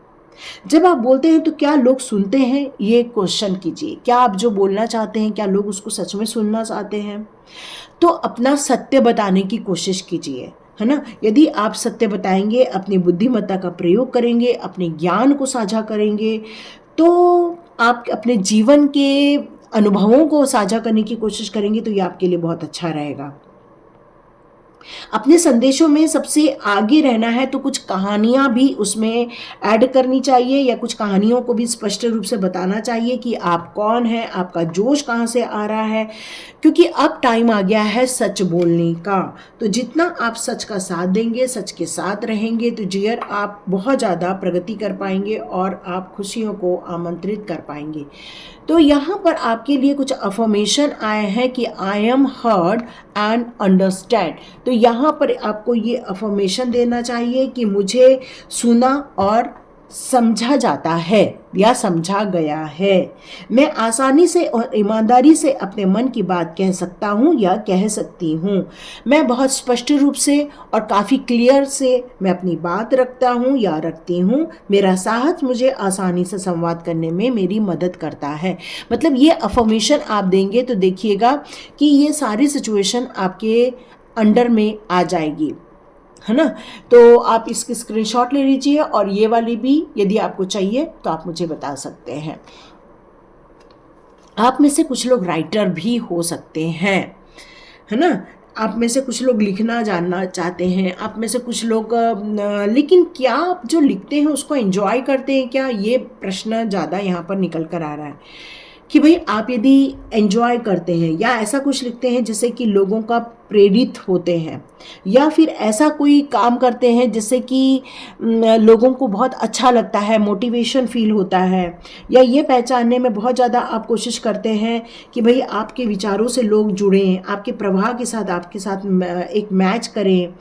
जब आप बोलते हैं तो क्या लोग सुनते हैं, ये क्वेश्चन कीजिए। क्या आप जो बोलना चाहते हैं, क्या लोग उसको सच में सुनना चाहते हैं? तो अपना सत्य बताने की कोशिश कीजिए, है ना। यदि आप सत्य बताएंगे, अपनी बुद्धिमत्ता का प्रयोग करेंगे, अपने ज्ञान को साझा करेंगे, तो आप अपने जीवन के अनुभवों को साझा करने की कोशिश करेंगे, तो ये आपके लिए बहुत अच्छा रहेगा। अपने संदेशों में सबसे आगे रहना है तो कुछ कहानियाँ भी उसमें ऐड करनी चाहिए, या कुछ कहानियों को भी स्पष्ट रूप से बताना चाहिए कि आप कौन हैं, आपका जोश कहाँ से आ रहा है। क्योंकि अब टाइम आ गया है सच बोलने का। तो जितना आप सच का साथ देंगे, सच के साथ रहेंगे, तो डियर आप बहुत ज़्यादा प्रगति कर पाएंगे और आप खुशियों को आमंत्रित कर पाएंगे। तो यहाँ पर आपके लिए कुछ अफर्मेशन आए हैं कि I am heard and understand. तो यहाँ पर आपको ये अफर्मेशन देना चाहिए कि मुझे सुना और समझा जाता है या समझा गया है। मैं आसानी से और ईमानदारी से अपने मन की बात कह सकता हूँ या कह सकती हूँ। मैं बहुत स्पष्ट रूप से और काफ़ी क्लियर से मैं अपनी बात रखता हूँ या रखती हूँ। मेरा साहस मुझे आसानी से संवाद करने में मेरी मदद करता है। मतलब ये अफर्मेशन आप देंगे तो देखिएगा कि ये सारी सिचुएशन आपके अंडर में आ जाएगी, है ना। तो आप इसकी स्क्रीनशॉट ले लीजिए और ये वाली भी यदि आपको चाहिए तो आप मुझे बता सकते हैं। आप में से कुछ लोग राइटर भी हो सकते हैं, है ना। आप में से कुछ लोग लिखना जानना चाहते हैं, आप में से कुछ लोग लेकिन क्या आप जो लिखते हैं उसको एंजॉय करते हैं क्या, ये प्रश्न ज़्यादा यहाँ पर निकल कर आ रहा है कि भाई आप यदि एंजॉय करते हैं या ऐसा कुछ लिखते हैं जिससे कि लोगों का प्रेरित होते हैं, या फिर ऐसा कोई काम करते हैं जिससे कि लोगों को बहुत अच्छा लगता है, मोटिवेशन फील होता है, या ये पहचानने में बहुत ज़्यादा आप कोशिश करते हैं कि भाई आपके विचारों से लोग जुड़ें, आपके प्रवाह के साथ आपके साथ एक मैच करें।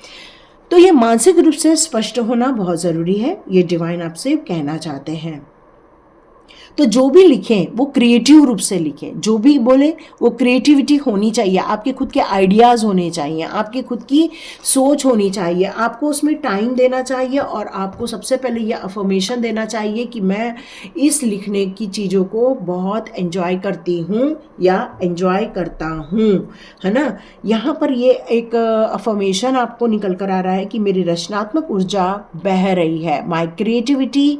तो ये मानसिक रूप से स्पष्ट होना बहुत ज़रूरी है, ये डिवाइन आपसे कहना चाहते हैं। तो जो भी लिखें वो क्रिएटिव रूप से लिखें, जो भी बोले वो क्रिएटिविटी होनी चाहिए, आपके खुद के आइडियाज़ होने चाहिए, आपके खुद की सोच होनी चाहिए, आपको उसमें टाइम देना चाहिए और आपको सबसे पहले ये अफर्मेशन देना चाहिए कि मैं इस लिखने की चीज़ों को बहुत एंजॉय करती हूँ या एंजॉय करता हूँ, है ना। यहाँ पर ये एक अफर्मेशन आपको निकल कर आ रहा है कि मेरी रचनात्मक ऊर्जा बह रही है, my creativity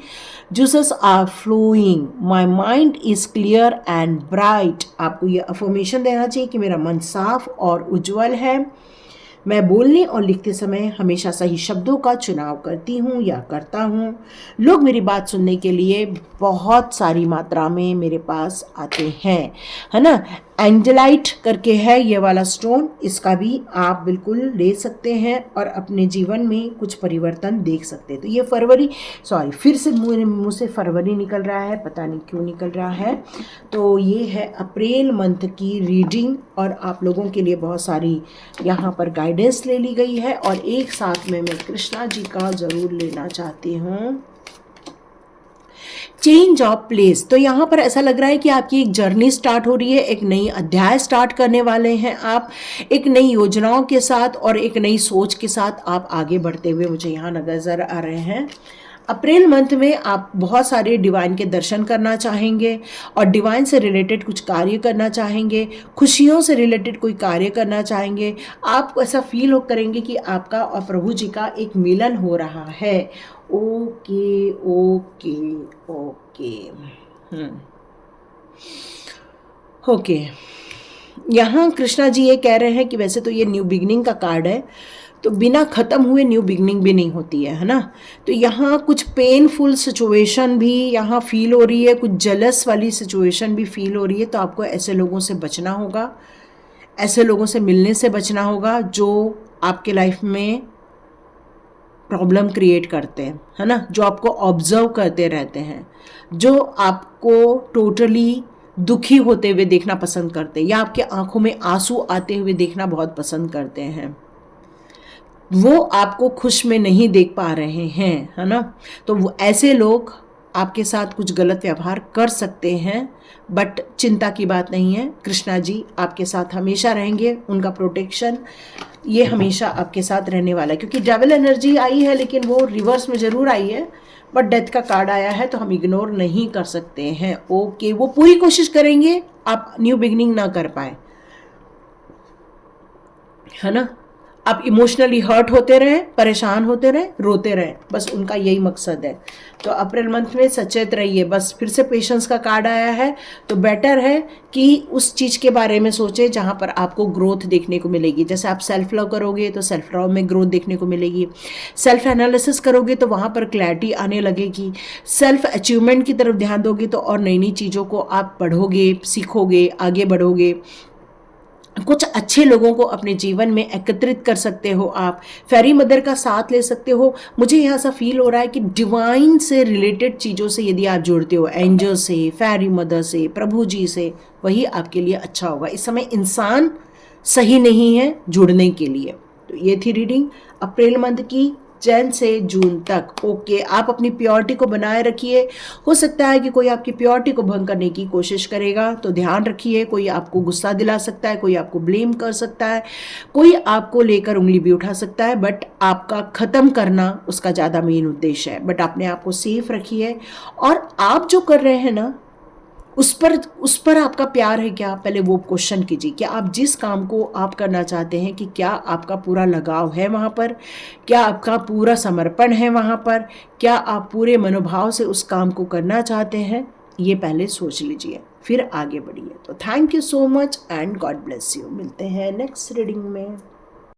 juices are flowing, my mind is clear and bright। आपको ये अफर्मेशन देना चाहिए कि मेरा मन साफ और उज्जवल है, मैं बोलने और लिखते समय हमेशा सही शब्दों का चुनाव करती हूँ या करता हूँ। लोग मेरी बात सुनने के लिए बहुत सारी मात्रा में मेरे पास आते हैं, है ना। एंजेलाइट करके है ये वाला स्टोन, इसका भी आप बिल्कुल ले सकते हैं और अपने जीवन में कुछ परिवर्तन देख सकते हैं। तो ये फिर से मुँह से फरवरी निकल रहा है, पता नहीं क्यों निकल रहा है। तो ये है अप्रैल मंथ की रीडिंग और आप लोगों के लिए बहुत सारी यहाँ पर गाइडेंस ले ली गई है। और एक साथ में मैं कृष्णा जी का ज़रूर लेना चाहती हूँ, चेंज ऑफ प्लेस। तो यहाँ पर ऐसा लग रहा है कि आपकी एक जर्नी स्टार्ट हो रही है, एक नई अध्याय स्टार्ट करने वाले हैं आप, एक नई योजनाओं के साथ और एक नई सोच के साथ आप आगे बढ़ते हुए मुझे यहाँ नजर आ रहे हैं। अप्रैल मंथ में आप बहुत सारे डिवाइन के दर्शन करना चाहेंगे और डिवाइन से रिलेटेड कुछ कार्य करना चाहेंगे, खुशियों से रिलेटेड कोई कार्य करना चाहेंगे। आप ऐसा फील करेंगे कि आपका और प्रभु जी का एक मिलन हो रहा है। Okay okay okay okay. यहाँ कृष्णा जी ये कह रहे हैं कि वैसे तो ये न्यू बिगनिंग का कार्ड है, तो बिना ख़त्म हुए न्यू बिगनिंग भी नहीं होती है ना। तो यहाँ कुछ पेनफुल सिचुएशन भी यहाँ फील हो रही है, कुछ जेलस वाली सिचुएशन भी फील हो रही है। तो आपको ऐसे लोगों से बचना होगा, ऐसे लोगों से मिलने से बचना होगा जो आपके लाइफ में प्रॉब्लम क्रिएट करते हैं, है ना, जो आपको ऑब्जर्व करते रहते हैं, जो आपको टोटली दुखी होते हुए देखना पसंद करते हैं या आपके आंखों में आंसू आते हुए देखना बहुत पसंद करते हैं। वो आपको खुश में नहीं देख पा रहे हैं, है ना। तो वो ऐसे लोग आपके साथ कुछ गलत व्यवहार कर सकते हैं, बट चिंता की बात नहीं है। कृष्णा जी आपके साथ हमेशा रहेंगे, उनका प्रोटेक्शन ये हमेशा आपके साथ रहने वाला है। क्योंकि डेविल एनर्जी आई है लेकिन वो रिवर्स में ज़रूर आई है, बट डेथ का कार्ड आया है तो हम इग्नोर नहीं कर सकते हैं। ओके, वो पूरी कोशिश करेंगे आप न्यू बिगनिंग ना कर पाए, है ना। आप इमोशनली हर्ट होते रहें, परेशान होते रहें, रोते रहें, बस उनका यही मकसद है। तो अप्रैल मंथ में सचेत रहिए। बस फिर से पेशेंस का कार्ड आया है, तो बेटर है कि उस चीज़ के बारे में सोचें जहाँ पर आपको ग्रोथ देखने को मिलेगी। जैसे आप सेल्फ लव करोगे तो सेल्फ लव में ग्रोथ देखने को मिलेगी, सेल्फ एनालिसिस करोगे तो वहाँ पर क्लैरिटी आने लगेगी, सेल्फ अचीवमेंट की तरफ ध्यान दोगे तो और नई नई चीज़ों को आप पढ़ोगे, सीखोगे, आगे बढ़ोगे। कुछ अच्छे लोगों को अपने जीवन में एकत्रित कर सकते हो, आप फेरी मदर का साथ ले सकते हो। मुझे यहाँ सा फील हो रहा है कि डिवाइन से रिलेटेड चीज़ों से यदि आप जुड़ते हो, एंजल से, फेरी मदर से, प्रभु जी से, वही आपके लिए अच्छा होगा। इस समय इंसान सही नहीं है जुड़ने के लिए। तो ये थी रीडिंग अप्रैल मंथ की, जैन से जून तक। ओके, आप अपनी प्योरिटी को बनाए रखिए। हो सकता है कि कोई आपकी प्योरिटी को भंग करने की कोशिश करेगा, तो ध्यान रखिए। कोई आपको गुस्सा दिला सकता है, कोई आपको ब्लेम कर सकता है, कोई आपको लेकर उंगली भी उठा सकता है, बट आपका ख़त्म करना उसका ज़्यादा मेन उद्देश्य है। बट अपने आप को सेफ रखिए, और आप जो कर रहे हैं ना उस पर आपका प्यार है क्या, पहले वो क्वेश्चन कीजिए। क्या आप जिस काम को आप करना चाहते हैं कि क्या आपका पूरा लगाव है वहाँ पर, क्या आपका पूरा समर्पण है वहाँ पर, क्या आप पूरे मनोभाव से उस काम को करना चाहते हैं, ये पहले सोच लीजिए, फिर आगे बढ़िए। तो thank you so much and God bless you. मिलते हैं नेक्स्ट रीडिंग में।